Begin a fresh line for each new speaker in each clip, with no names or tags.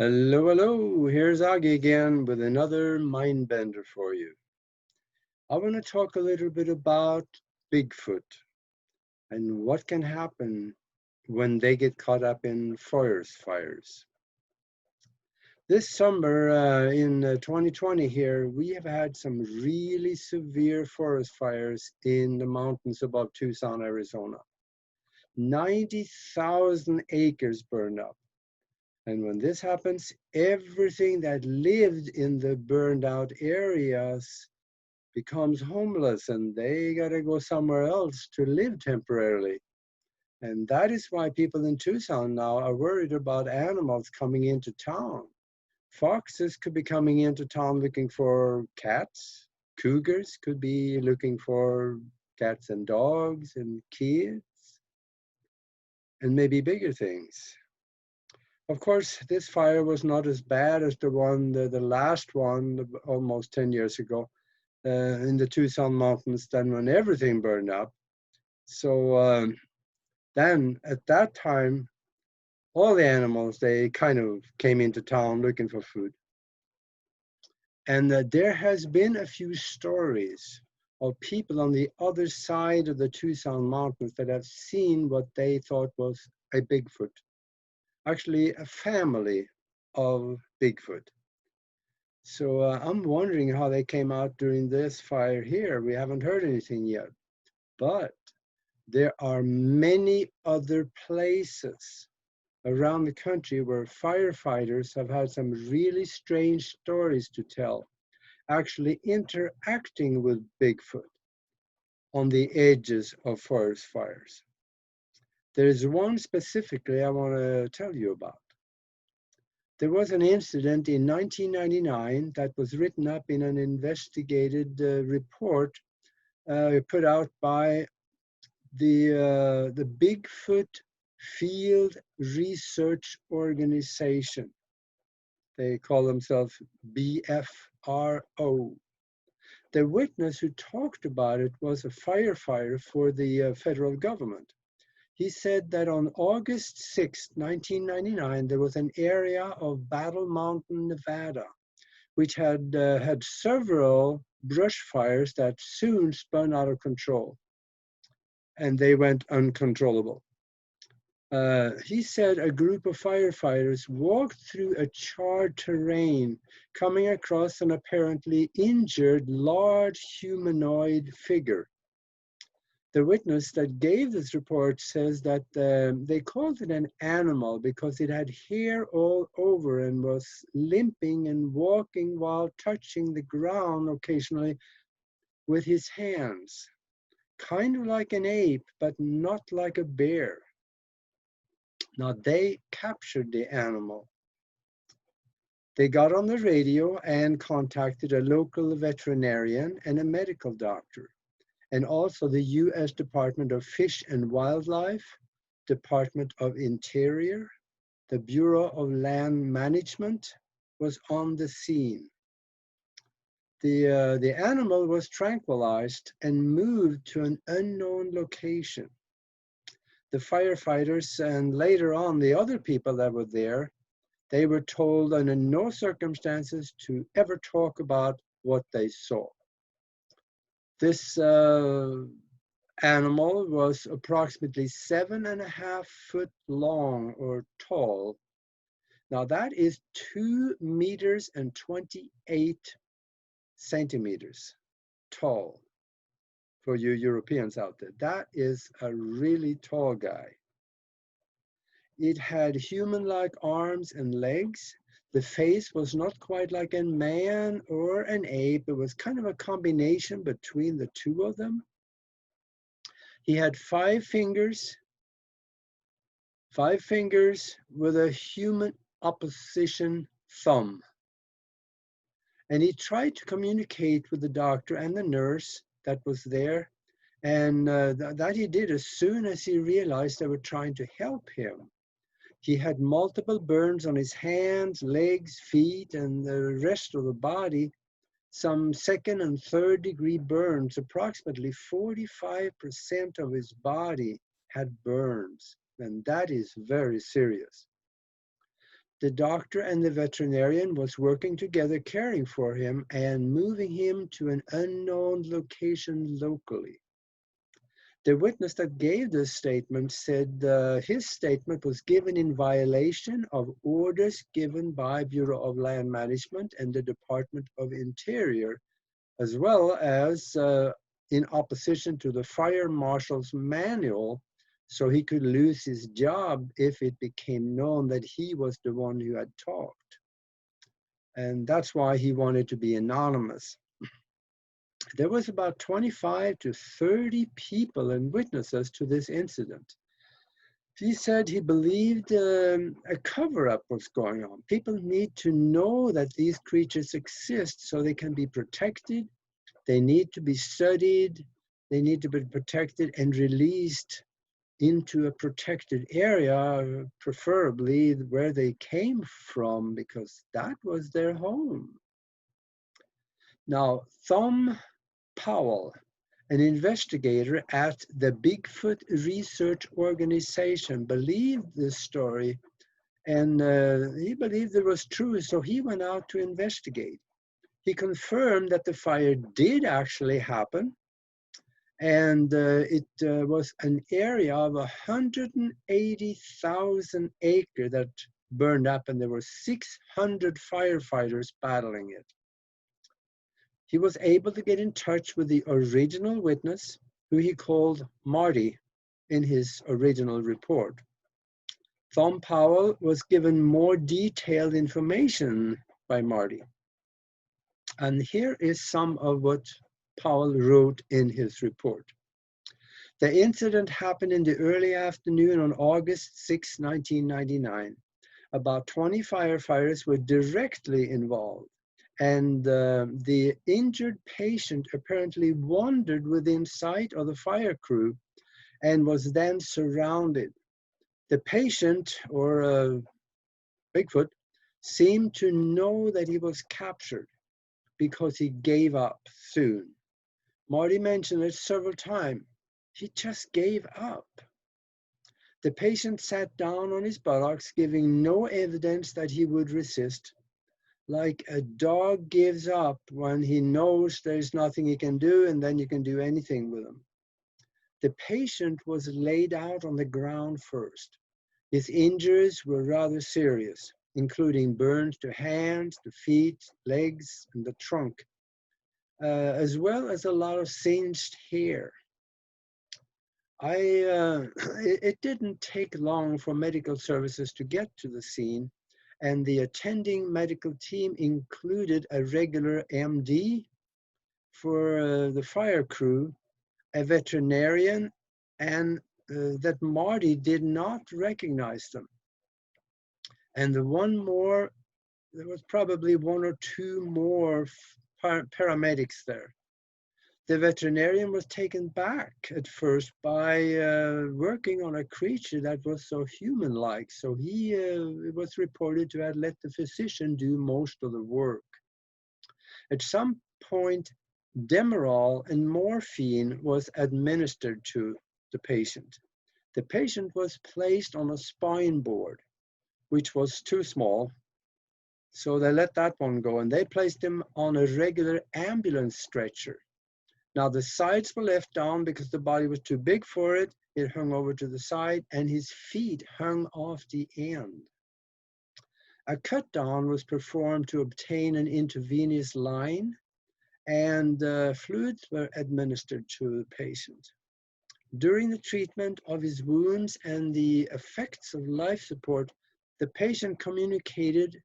Hello, hello. Here's Augie again with another mind bender for you. I want to talk a little bit about Bigfoot and what can happen when they get caught up in forest fires. This summer in 2020 here, we have had some really severe forest fires in the mountains above Tucson, Arizona. 90,000 acres burned up. And when this happens, everything that lived in the burned out areas becomes homeless and they got to go somewhere else to live temporarily. And that is why people in Tucson now are worried about animals coming into town. Foxes could be coming into town looking for cats. Cougars could be looking for cats and dogs and kids and maybe bigger things. Of course, this fire was not as bad as the last one, almost 10 years ago, in the Tucson mountains, than when everything burned up. So then, at that time, all the animals, they kind of came into town looking for food. And there has been a few stories of people on the other side of the Tucson mountains that have seen what they thought was a Bigfoot. Actually, a family of Bigfoot. So I'm wondering how they came out during this fire here. We haven't heard anything yet. But there are many other places around the country where firefighters have had some really strange stories to tell, actually interacting with Bigfoot on the edges of forest fires. There's one specifically I want to tell you about. There was an incident in 1999 that was written up in an investigated report put out by the Bigfoot Field Research Organization. They call themselves BFRO. The witness who talked about it was a firefighter for the federal government. He said that on August 6, 1999, there was an area of Battle Mountain, Nevada, which had had several brush fires that soon spun out of control, and they went uncontrollable. He said a group of firefighters walked through a charred terrain, coming across an apparently injured large humanoid figure. The witness that gave this report says that they called it an animal because it had hair all over and was limping and walking while touching the ground occasionally with his hands. Kind of like an ape, but not like a bear. Now, they captured the animal. They got on the radio and contacted a local veterinarian and a medical doctor, and also the U.S. Department of Fish and Wildlife, Department of Interior, the Bureau of Land Management was on the scene. The animal was tranquilized and moved to an unknown location. The firefighters and later on the other people that were there, they were told under no circumstances to ever talk about what they saw. This animal was approximately 7.5 feet long or tall. Now that is 2 meters and 28 centimeters tall for you Europeans out there. That is a really tall guy. It had human-like arms and legs. The face was not quite like a man or an ape. It was kind of a combination between the two of them. He had 5 fingers with a human opposition thumb. And he tried to communicate with the doctor and the nurse that was there. And that he did as soon as he realized they were trying to help him. He had multiple burns on his hands, legs, feet, and the rest of the body. Some second and third degree burns. Approximately 45% of his body had burns. And that is very serious. The doctor and the veterinarian was working together, caring for him and moving him to an unknown location locally. The witness that gave this statement said his statement was given in violation of orders given by Bureau of Land Management and the Department of Interior, as well as in opposition to the fire marshal's manual, so he could lose his job if it became known that he was the one who had talked. And that's why he wanted to be anonymous. There was about 25 to 30 people and witnesses to this incident. He said he believed a cover-up was going on. People need to know that these creatures exist so they can be protected. They need to be studied. They need to be protected and released into a protected area, preferably where they came from, because that was their home. Now, Thom Powell, an investigator at the Bigfoot Research Organization, believed this story, and he believed it was true, so he went out to investigate. He confirmed that the fire did actually happen, and it was an area of 180,000 acres that burned up, and there were 600 firefighters battling it. He was able to get in touch with the original witness, who he called Marty in his original report. Thom Powell was given more detailed information by Marty. And here is some of what Powell wrote in his report. The incident happened in the early afternoon on August 6, 1999. About 20 firefighters were directly involved, and the injured patient apparently wandered within sight of the fire crew and was then surrounded. The patient, or Bigfoot, seemed to know that he was captured because he gave up soon. Marty mentioned it several times. He just gave up. The patient sat down on his buttocks, giving no evidence that he would resist, like a dog gives up when he knows there's nothing he can do, and then you can do anything with him. The patient was laid out on the ground first. His injuries were rather serious, including burns to hands, the feet, legs, and the trunk, as well as a lot of singed hair. It didn't take long for medical services to get to the scene, and the attending medical team included a regular MD for the fire crew, a veterinarian, and that Marty did not recognize them. And there was probably one or two more paramedics there. The veterinarian was taken back at first by working on a creature that was so human-like. So he was reported to have let the physician do most of the work. At some point, Demerol and morphine was administered to the patient. The patient was placed on a spine board, which was too small. So they let that one go, and they placed him on a regular ambulance stretcher. Now the sides were left down because the body was too big for it. It hung over to the side, and his feet hung off the end. A cut down was performed to obtain an intravenous line, and fluids were administered to the patient. During the treatment of his wounds and the effects of life support, the patient communicated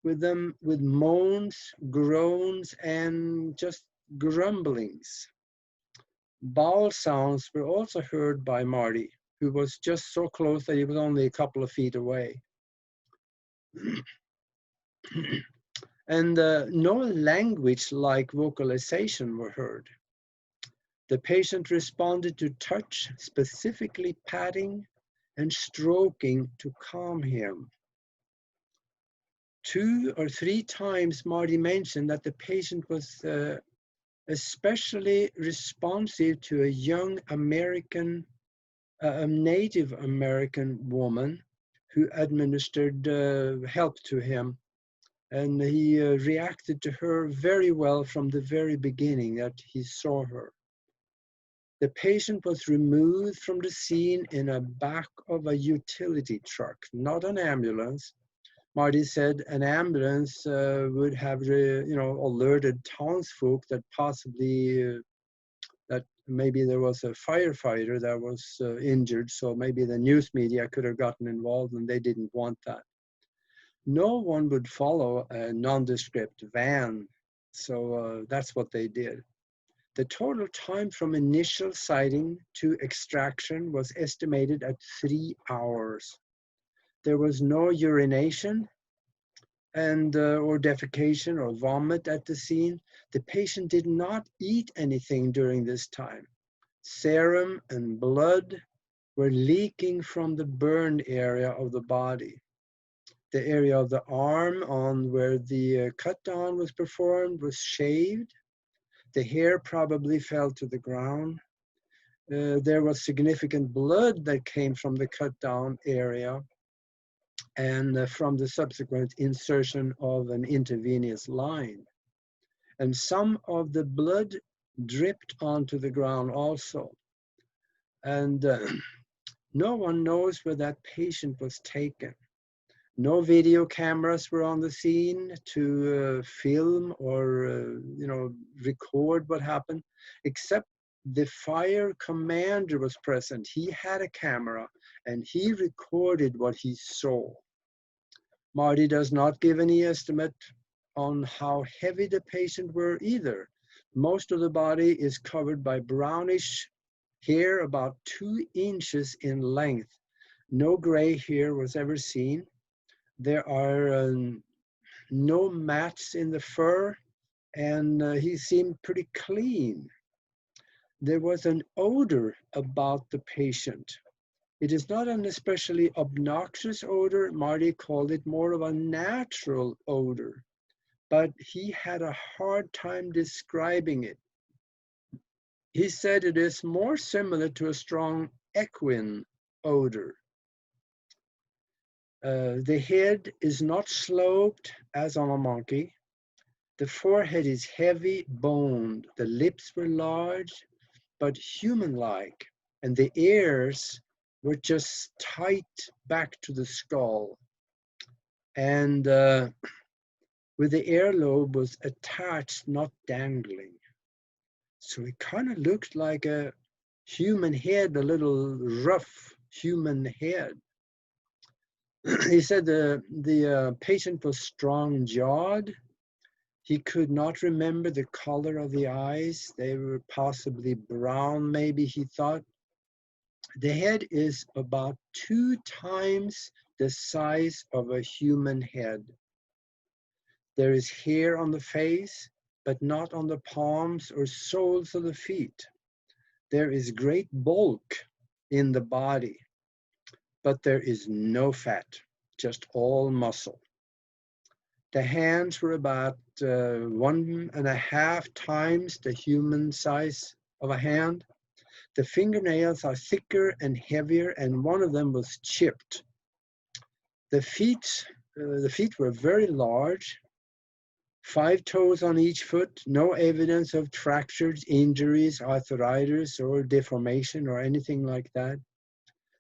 with them with moans, groans, and just grumblings. Bowel sounds were also heard by Marty, who was just so close that he was only a couple of feet away. And no language like vocalization were heard. The patient responded to touch, specifically patting and stroking to calm him. 2 or 3 times Marty mentioned that the patient was especially responsive to a young Native American woman who administered help to him. And he reacted to her very well from the very beginning that he saw her. The patient was removed from the scene in a back of a utility truck, not an ambulance. Marty said an ambulance would have, alerted townsfolk that possibly that maybe there was a firefighter that was injured, so maybe the news media could have gotten involved, and they didn't want that. No one would follow a nondescript van, so that's what they did. The total time from initial sighting to extraction was estimated at 3 hours. There was no urination and or defecation or vomit at the scene. The patient did not eat anything during this time. Serum and blood were leaking from the burned area of the body. The area of the arm on where the cut down was performed was shaved. The hair probably fell to the ground. There was significant blood that came from the cut down area and from the subsequent insertion of an intravenous line. And some of the blood dripped onto the ground also. And no one knows where that patient was taken. No video cameras were on the scene to film or record what happened, except the fire commander was present. He had a camera and he recorded what he saw. Marty does not give any estimate on how heavy the patient were either. Most of the body is covered by brownish hair about 2 inches in length. No gray hair was ever seen. There are no mats in the fur, and he seemed pretty clean. There was an odor about the patient. It is not an especially obnoxious odor. Marty called it more of a natural odor, but he had a hard time describing it. He said it is more similar to a strong equine odor. The head is not sloped as on a monkey. The forehead is heavy boned. The lips were large, but human-like, and the ears were just tight back to the skull. And with the earlobe was attached, not dangling. So it kind of looked like a human head, a little rough human head. He said the patient was strong-jawed. He could not remember the color of the eyes. They were possibly brown, maybe, he thought. The head is about 2 times the size of a human head. There is hair on the face, but not on the palms or soles of the feet. There is great bulk in the body, but there is no fat, just all muscle. The hands were about 1.5 times the human size of a hand. The fingernails are thicker and heavier, and one of them was chipped. The feet were very large, 5 toes on each foot, no evidence of fractures, injuries, arthritis, or deformation, or anything like that.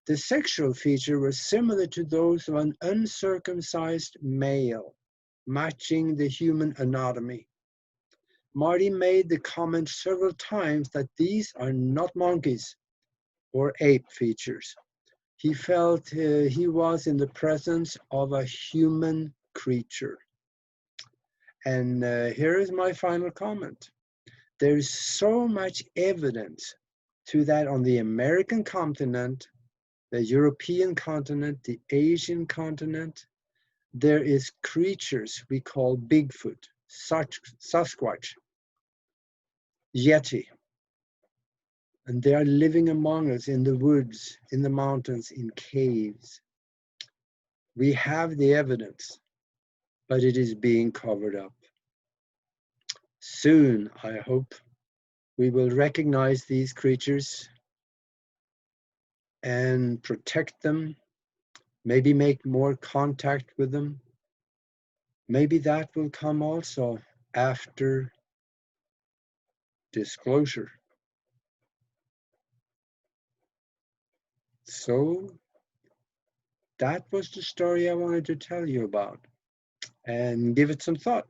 The sexual feature was similar to those of an uncircumcised male, matching the human anatomy. Marty made the comment several times that these are not monkeys or ape features. He felt he was in the presence of a human creature. And here is my final comment. There is so much evidence to that on the American continent, the European continent, the Asian continent. There is creatures we call Bigfoot, Sasquatch, Yeti. And they are living among us in the woods, in the mountains, in caves. We have the evidence, but it is being covered up. Soon, I hope, we will recognize these creatures and protect them maybe make more contact with them. Maybe that will come also after disclosure. So that was the story I wanted to tell you about, and give it some thought.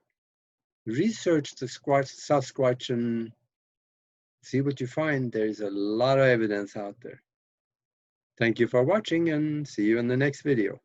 Research the Sasquatch and see what you find. There's a lot of evidence out there. Thank you for watching and see you in the next video.